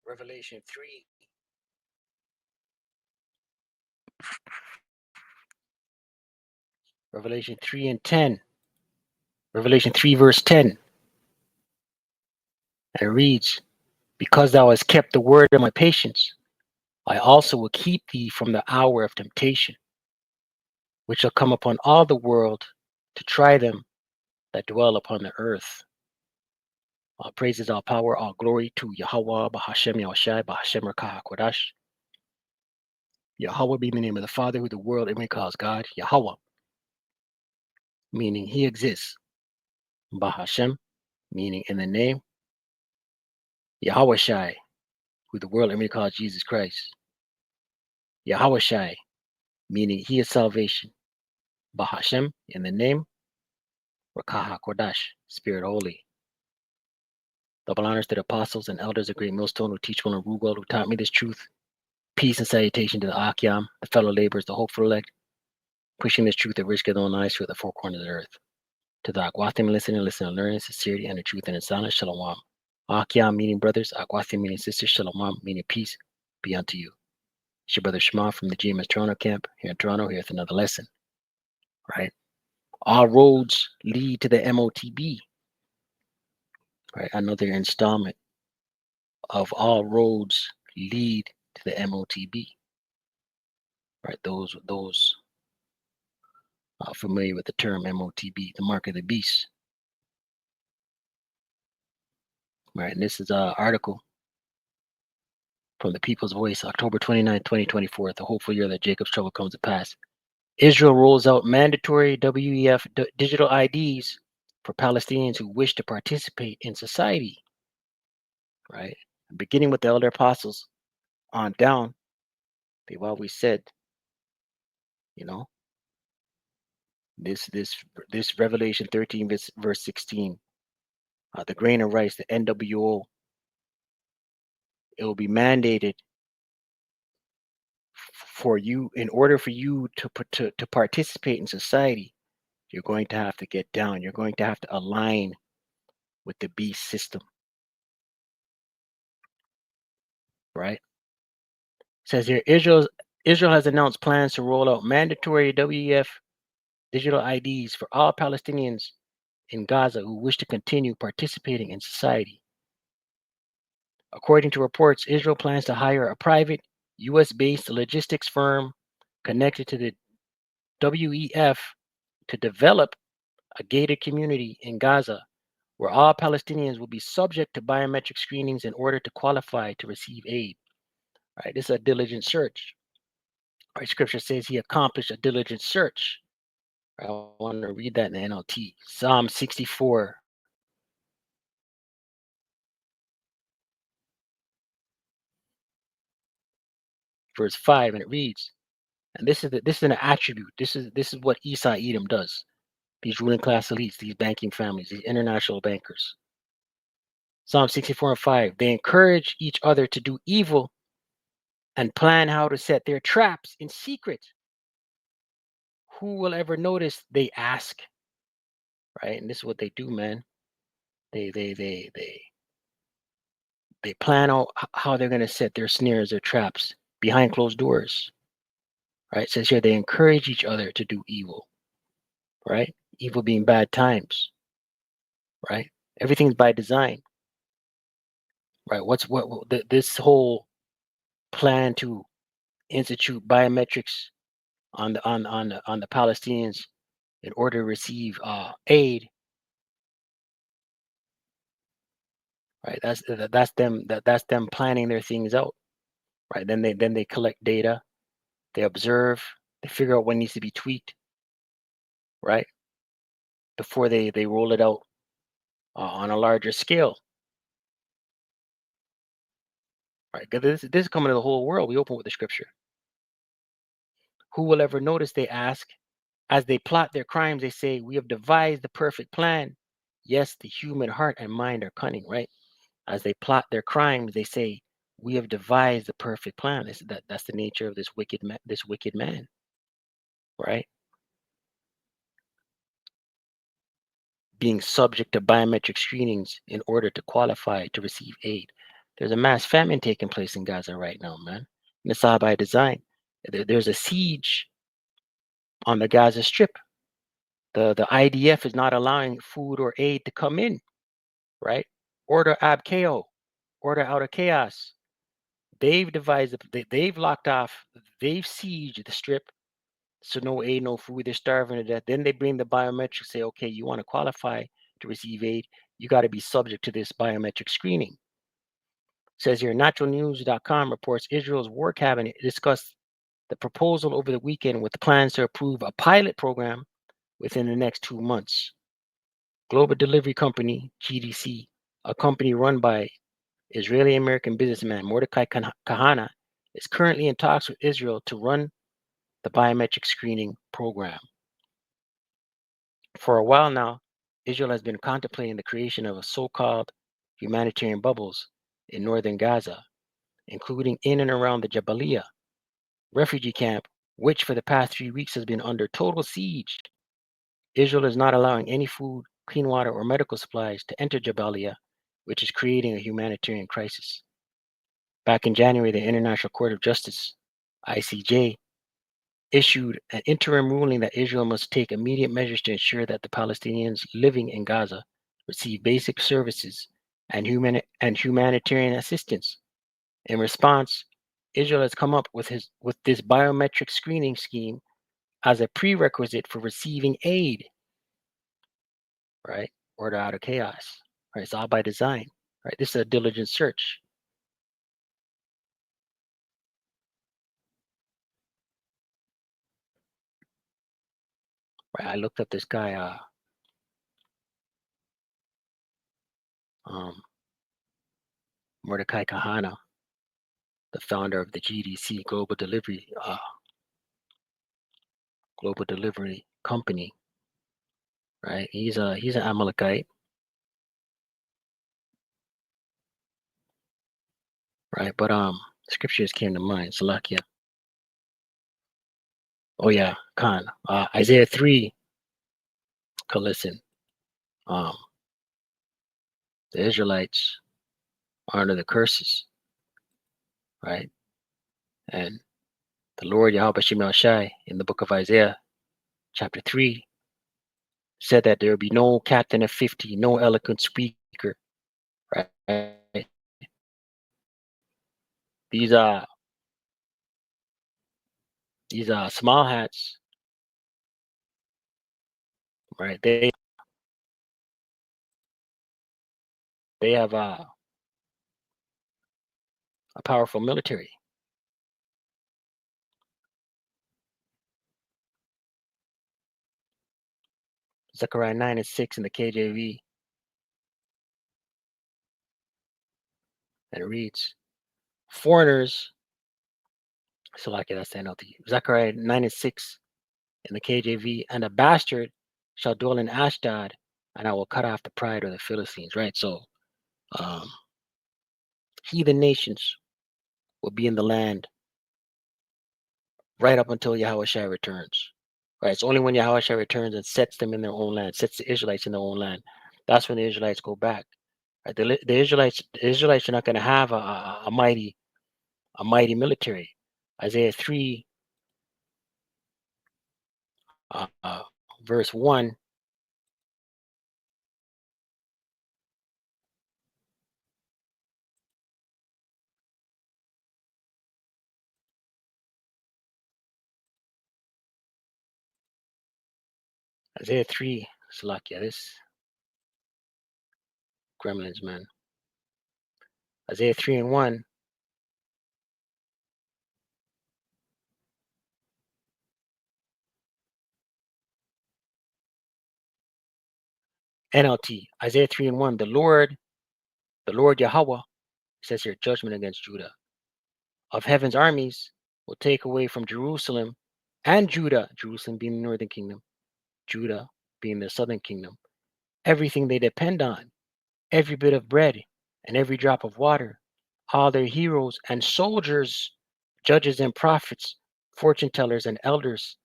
Revelation 3. Revelation 3 and 10. Revelation 3 verse 10. And it reads, because thou hast kept the word of my patience, I also will keep thee from the hour of temptation, which shall come upon all the world to try them that dwell upon the earth. All praises, all power, all glory to Yahweh, Bahashem Yahushai, Bahashem Rakah Kodash. Yahweh being the name of the Father, who the world it may calls God. Yahweh, meaning he exists. Bahashem, meaning in the name. Yahushai, who the world it may calls Jesus Christ. Yahushai, meaning he is salvation. Bahashem, in the name. Rakah Kodash, Spirit Holy. Double honors to the apostles and elders of Great Millstone who teach well and rule well, who taught me this truth. Peace and salutation to the Akyam, the fellow laborers, the hopeful elect, pushing this truth at risk of their own lives through the four corners of the earth. To the Akwathim listening, and learning, sincerity, and the truth and in silence, Shalom. Akyam meaning brothers, Akwathim meaning sisters, Shalom meaning peace be unto you. It's your brother Shema from the GMS Toronto camp here in Toronto, here with another lesson. Right? All roads lead to the MOTB. Right? Another installment of all roads lead to the MOTB. Right? Those familiar with the term MOTB, the mark of the beast. Right? And this is an article from the People's Voice, October 29, 2024, the hopeful year that Jacob's trouble comes to pass. Israel rolls out mandatory WEF digital IDs for Palestinians who wish to participate in society. Right? Beginning with the elder apostles on down, they've always said, you know, this Revelation 13 verse 16, the grain of rice, the NWO, it will be mandated for you, in order for you to participate in society. You're going to have to get down. You're going to have to align with the beast system. Right? It says here, Israel has announced plans to roll out mandatory WEF digital IDs for all Palestinians in Gaza who wish to continue participating in society. According to reports, Israel plans to hire a private US-based logistics firm connected to the WEF to develop a gated community in Gaza where all Palestinians will be subject to biometric screenings in order to qualify to receive aid. Right? This is a diligent search. Right? Scripture says he accomplished a diligent search. Right? I want to read that in the NLT. Psalm 64. Verse 5, and it reads, and this is an attribute. This is what Esau Edom does. These ruling class elites, these banking families, these international bankers. Psalm 64 and 5, they encourage each other to do evil and plan how to set their traps in secret. Who will ever notice? They ask. Right? And this is what they do, man. They plan out how they're going to set their snares, their traps behind closed doors. Right? It says here they encourage each other to do evil. Right? Evil being bad times. Right? Everything's by design. Right? This whole plan to institute biometrics on the Palestinians in order to receive aid. Right? That's them planning their things out. Right? Then they collect data, they observe, they figure out what needs to be tweaked. Right? Before they roll it out on a larger scale. Right? Because this is coming to the whole world. We open with the scripture. Who will ever notice? They ask. As they plot their crimes, they say, we have devised the perfect plan. Yes, the human heart and mind are cunning, right? As they plot their crimes, they say, we have devised the perfect plan. That's the nature of this wicked man, right? Being subject to biometric screenings in order to qualify to receive aid. There's a mass famine taking place in Gaza right now, man. And it's all by design. There's a siege on the Gaza Strip. The IDF is not allowing food or aid to come in, right? Order ab chaos, order out of chaos. They've devised, they've locked off, they've sieged the strip, so no aid, no food, they're starving to death. Then they bring the biometrics, say, okay, you want to qualify to receive aid, you got to be subject to this biometric screening. It says here, naturalnews.com reports Israel's war cabinet discussed the proposal over the weekend with plans to approve a pilot program within the next 2 months. Global delivery company, GDC, a company run by Israeli-American businessman Mordecai Kahana, is currently in talks with Israel to run the biometric screening program. For a while now, Israel has been contemplating the creation of a so-called humanitarian bubbles in northern Gaza, including in and around the Jabalia refugee camp, which for the past 3 weeks has been under total siege. Israel is not allowing any food, clean water, or medical supplies to enter Jabalia, which is creating a humanitarian crisis. Back in January, the International Court of Justice, ICJ, issued an interim ruling that Israel must take immediate measures to ensure that the Palestinians living in Gaza receive basic services and humanitarian assistance. In response, Israel has come up with this biometric screening scheme as a prerequisite for receiving aid, right? Order out of chaos, right? It's all by design, right? This is a diligent search. Right? I looked up this guy, Mordecai Kahana, the founder of the GDC Global Delivery Company, right? He's an Amalekite, right? But scriptures came to mind. Salakia. Oh yeah, Khan. Isaiah 3 could listen. Um, the Israelites are under the curses, right? And the Lord Yahweh Shemel Shai in the book of Isaiah, chapter 3, said that there will be no captain of 50, no eloquent speaker, right? These small hats, right? They have a powerful military. Zechariah 9 and 6 in the KJV, and it reads, foreigners, so like that's the NLT. Zechariah 9 and 6 in the KJV, and a bastard shall dwell in Ashdod, and I will cut off the pride of the Philistines, right? So um, heathen nations will be in the land right up until Yahushua returns. Right? It's only when Yahushua returns and sets them in their own land, sets the Israelites in their own land. That's when the Israelites go back. Right? The Israelites are not going to have a mighty military. Isaiah 3, verse 1. Isaiah 3, Salakia, this gremlins, man. Isaiah 3 and 1. NLT, Isaiah 3 and 1. The Lord Yahweh, says here, judgment against Judah, of heaven's armies will take away from Jerusalem and Judah, Jerusalem being the northern kingdom, Judah being the southern kingdom, everything they depend on, every bit of bread and every drop of water, all their heroes and soldiers, judges and prophets, fortune tellers and elders,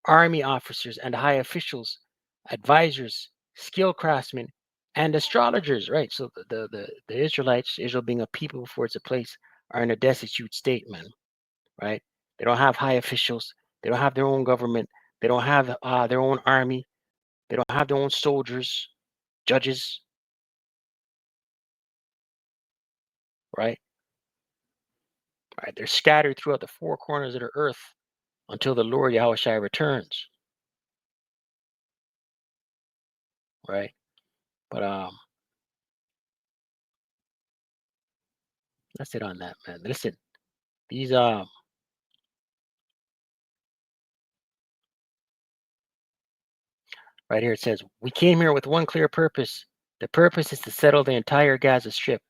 army officers and high officials, advisors, skilled craftsmen, and astrologers, right? So the Israelites, Israel being a people before it's a place, are in a destitute state, man, right? They don't have high officials. They don't have their own government. They don't have their own army. They don't have their own soldiers, judges, right? Right? They're scattered throughout the four corners of the earth until the Lord Yahushua returns, right? But that's it on that, man. Listen, these right here it says, we came here with one clear purpose. The purpose is to settle the entire Gaza Strip,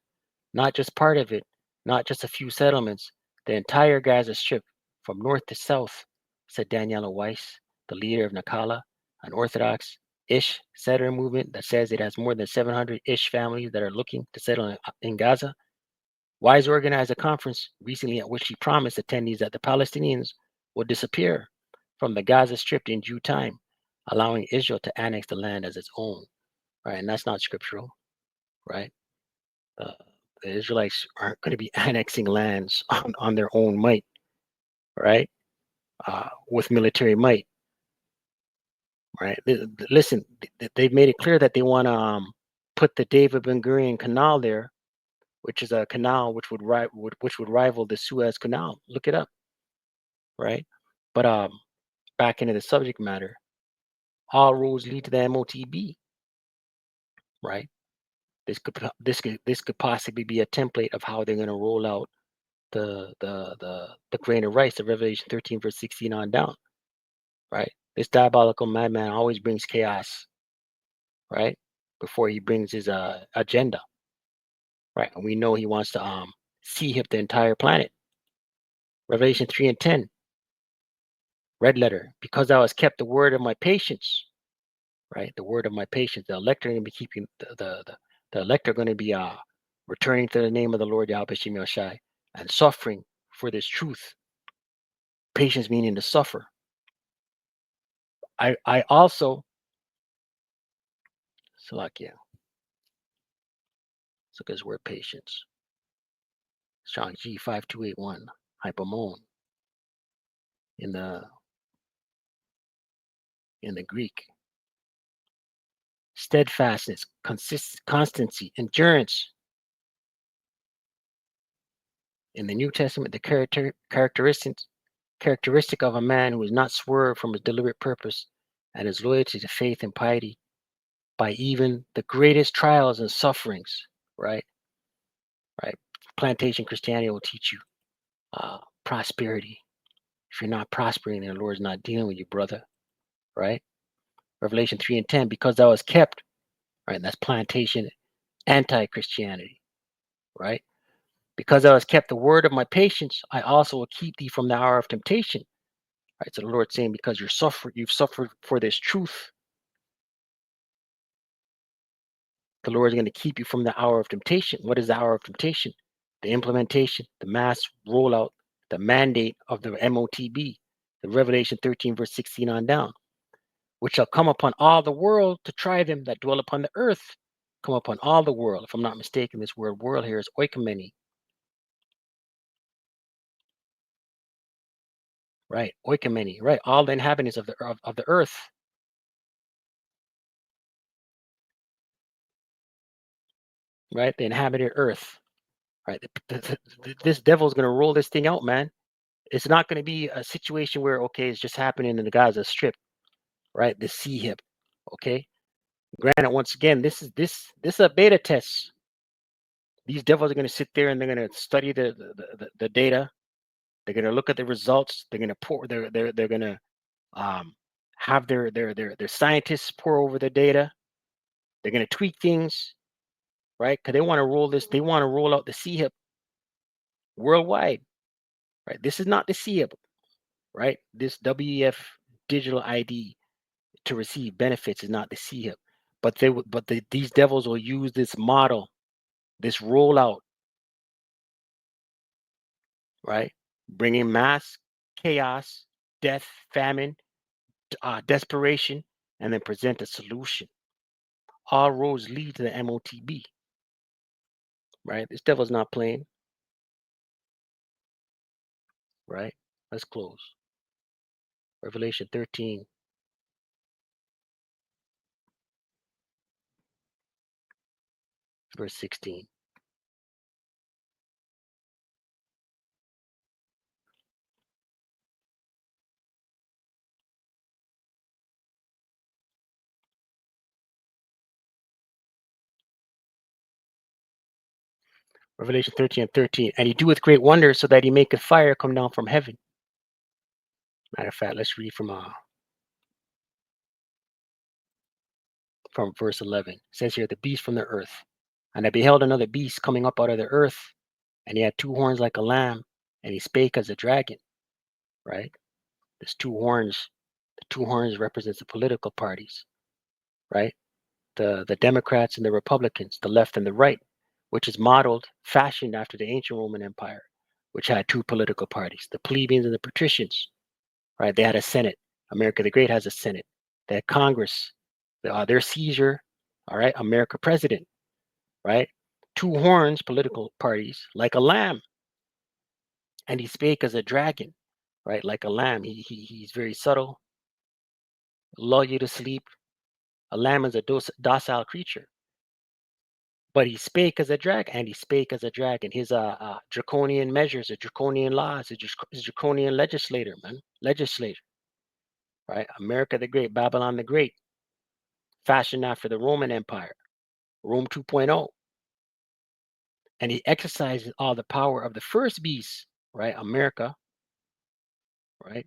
not just part of it, not just a few settlements, the entire Gaza Strip from north to south, said Daniela Weiss, the leader of Nakala, an Orthodox Ish settler movement that says it has more than 700 Ish families that are looking to settle in Gaza. Wise organized a conference recently at which he promised attendees that the Palestinians would disappear from the Gaza Strip in due time, allowing Israel to annex the land as its own. Right, and that's not scriptural, right? Uh, the Israelites aren't going to be annexing lands on their own might, right? With military might, right? Listen, they've made it clear that they want to put the David Ben Gurion Canal there, which is a canal which would rival the Suez Canal. Look it up, right? But back into the subject matter, all roads lead to the MOTB, right? This could possibly be a template of how they're going to roll out the grain of rice of Revelation 13 verse 16 on down, right? This diabolical madman always brings chaos, right? Before he brings his agenda, right? And we know he wants to see hip the entire planet. Revelation 3 and 10, red letter, because thou hast kept the word of my patience, right? The word of my patience. The elect are going to be keeping the elect are going to be returning to the name of the Lord Yahweh Shem Shai and suffering for this truth. Patience meaning to suffer. I also Salakia. Let's look at his word patience. Strong G 5281. Hypomone in the Greek. Steadfastness, constancy, endurance. In the New Testament, the characteristic of a man who is not swerved from his deliberate purpose and his loyalty to faith and piety by even the greatest trials and sufferings, right? Right. Plantation Christianity will teach you prosperity. If you're not prospering, then the Lord's not dealing with you, brother, right? Revelation 3 and 10, because thou hast kept, right? And that's plantation anti-Christianity, right? Because thou hast kept the word of my patience, I also will keep thee from the hour of temptation. Right. So the Lord's saying, because you've suffered for this truth, the Lord is going to keep you from the hour of temptation. What is the hour of temptation? The implementation, the mass rollout, the mandate of the MOTB, the Revelation 13, verse 16 on down, which shall come upon all the world to try them that dwell upon the earth. Come upon all the world. If I'm not mistaken, this word world here is oikomeni. Right, oikomeni, right? All the inhabitants of the earth. Right, the inhabited earth. Right, this devil's gonna roll this thing out, man. It's not gonna be a situation where okay, it's just happening in the Gaza Strip, right? The sea hip, okay. Granted, once again, this is a beta test. These devils are gonna sit there and they're gonna study the data. They're gonna look at the results. They're gonna pour. They're gonna um, have their scientists pour over the data. They're gonna tweak things, right? Because they want to roll this. They want to roll out the C hip worldwide, right? This is not the C hip, right? This WEF digital ID to receive benefits is not the C hip, but these devils will use this model, this rollout, right? Bringing mass chaos, death, famine, desperation, and then present a solution. all roads lead to the MOTB, right? This devil's not playing, right? Let's close. Revelation 13. Verse 16. Revelation 13 and 13. And he doeth great wonders, so that he maketh fire come down from heaven. Matter of fact, let's read from verse 11. It says here, the beast from the earth. And I beheld another beast coming up out of the earth, and he had two horns like a lamb, and he spake as a dragon, right? There's two horns. The two horns represents the political parties, right? The Democrats and the Republicans, the left and the right, which is modeled, fashioned after the ancient Roman Empire, which had two political parties, the plebeians and the patricians, right? They had a Senate. America the Great has a Senate. They had Congress. Their Caesar, all right? America president, right? Two horns, political parties, like a lamb. And he spake as a dragon, right? Like a lamb. He's very subtle, lull you to sleep. A lamb is a docile creature. But he spake as a dragon, and he spake as a dragon. His draconian measures, draconian laws, his draconian legislator, man. Legislator, right? America the Great, Babylon the Great, fashioned after the Roman Empire, Rome 2.0. And he exercises all the power of the first beast, right? America, right?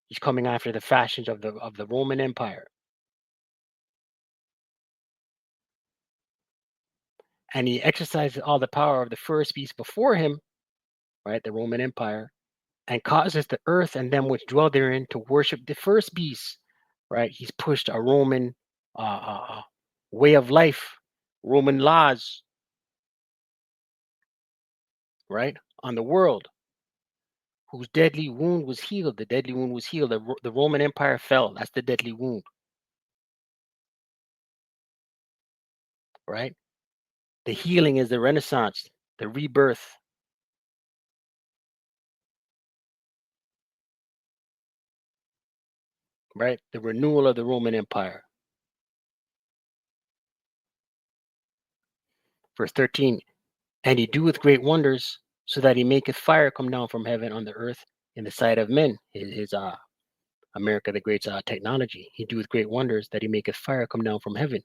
He's coming after the fashions of the Roman Empire. And he exercises all the power of the first beast before him, right? The Roman Empire, and causes the earth and them which dwell therein to worship the first beast, right? He's pushed a Roman way of life, Roman laws, right, on the world, whose deadly wound was healed. The deadly wound was healed. The Roman Empire fell. That's the deadly wound, right? The healing is the Renaissance, the rebirth, right? The renewal of the Roman Empire. Verse 13, and he doeth great wonders, so that he maketh fire come down from heaven on the earth in the sight of men. His America the Great's technology. He doeth great wonders, that he maketh fire come down from heaven.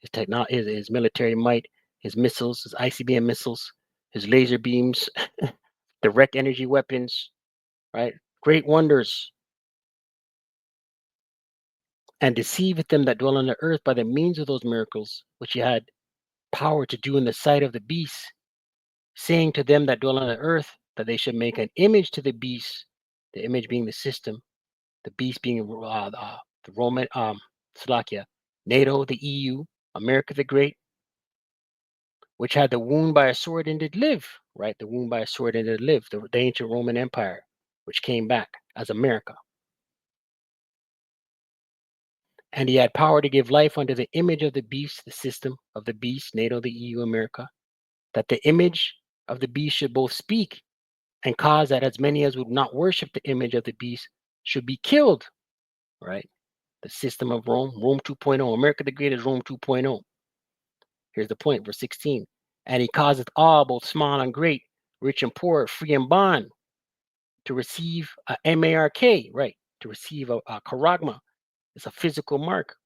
His military might, his missiles, his ICBM missiles, his laser beams, direct energy weapons, right? Great wonders. And deceiveth them that dwell on the earth by the means of those miracles, which he had power to do in the sight of the beast, saying to them that dwell on the earth that they should make an image to the beast, the image being the system, the beast being the Roman, Slovakia, NATO, the EU, America the Great, which had the wound by a sword and did live, right? The wound by a sword and did live, the ancient Roman Empire, which came back as America. And he had power to give life unto the image of the beast, the system of the beast, NATO, the EU, America, that the image of the beast should both speak and cause that as many as would not worship the image of the beast should be killed, right? The system of Rome, Rome 2.0. America the Great is Rome 2.0. Here's the point, verse 16. And he causeth all, both small and great, rich and poor, free and bond, to receive a mark, right? To receive a charagma. It's a physical mark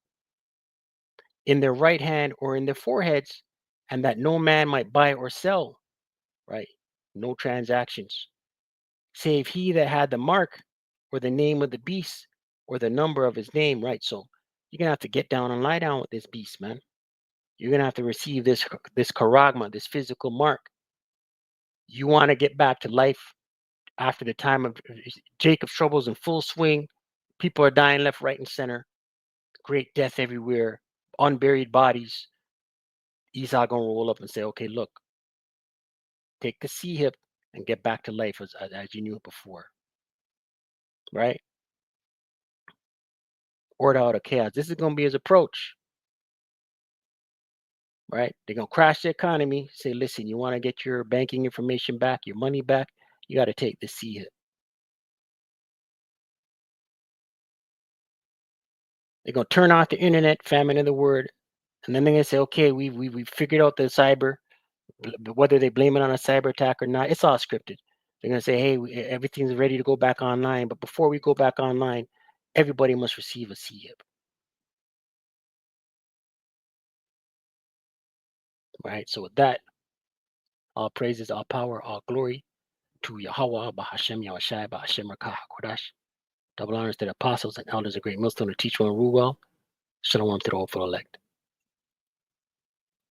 in their right hand or in their foreheads, and that no man might buy or sell, right? No transactions, save he that had the mark or the name of the beast or the number of his name, right? So you're gonna have to get down and lie down with this beast, man. You're gonna have to receive this charagma, this physical mark. You want to get back to life after the time of Jacob's troubles in full swing. People are dying left, right, and center. Great death everywhere. Unburied bodies. Esau gonna roll up and say, "Okay, look, take the sea hip and get back to life as you knew it before." Right? Order out of chaos. This is gonna be his approach. right? They're gonna crash the economy. Say, listen, you want to get your banking information back, your money back, you got to take the C hit. They're gonna turn off the internet, famine of the word, and then they're gonna say, okay, we figured out the cyber, whether they blame it on a cyber attack or not, it's all scripted. They're gonna say, hey, everything's ready to go back online, but before we go back online, everybody must receive a C hit, right? So with that, all praises, all power, all glory to Yahweh, Bahashem, Yahushai, Bahashem, Rakah, Kodash. Double honors to the apostles and elders of Great Millstone to teach one rule well. Shalom to the hopeful elect.